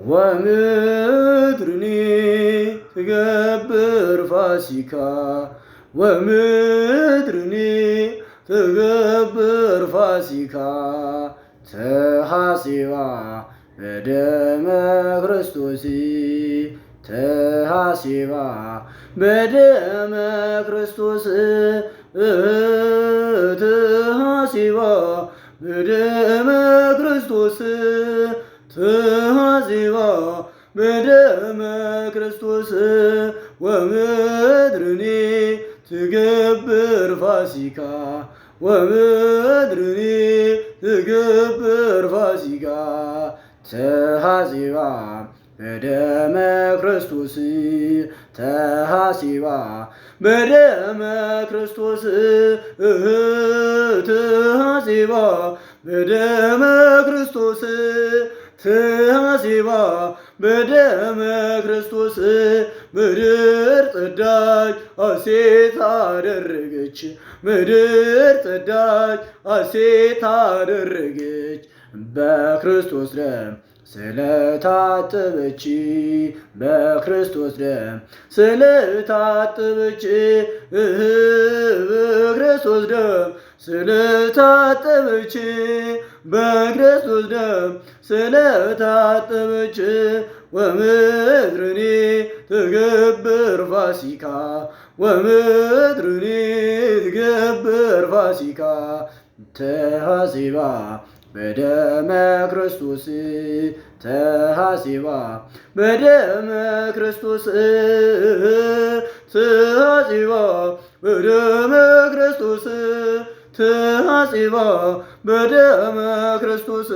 ወምድርኒ ትገብር ፋሲካ ወምድርኒ ትገብር ፋሲካ ተሐሲባ በደመ ክርስቶስ ተሐሲባ በደመ ክርስቶስ ተሐሲባ በደመ ክርስቶስ ተሐሲባ በደመ ክርስቶስ ወምድርኒ ትገብር ፋሲካ ወምድርኒ ትገብር ፋሲካ ተሐሲባ በደመ ክርስቶስ ተሐሲባ በደመ ክርስቶስ ተሐሲባ በደመ ክርስቶስ ተሐሲባ በደመ ክርስቶስ ምድር ጸዳች ሐሴት አደረገች ምድር ጸዳች ሐሴት አደረገች በክርስቶስ ደም ስለታጠበች በክርስቶስ ደም ስለታጠበች በክርስቶስ ደም ስለታጠበች በክርስቶስ ደም ስለታጠበች ወምድርኒ ትገብር ፋሲካ ወምድርኒ ትገብር ፋሲካ ተሐሲባ በደመ ክርስቶስ ተሐሲባ በደመ ክርስቶስ ተሐሲባ በደመ ክርስቶስ ተሐሲባ በደመ ክርስቶስ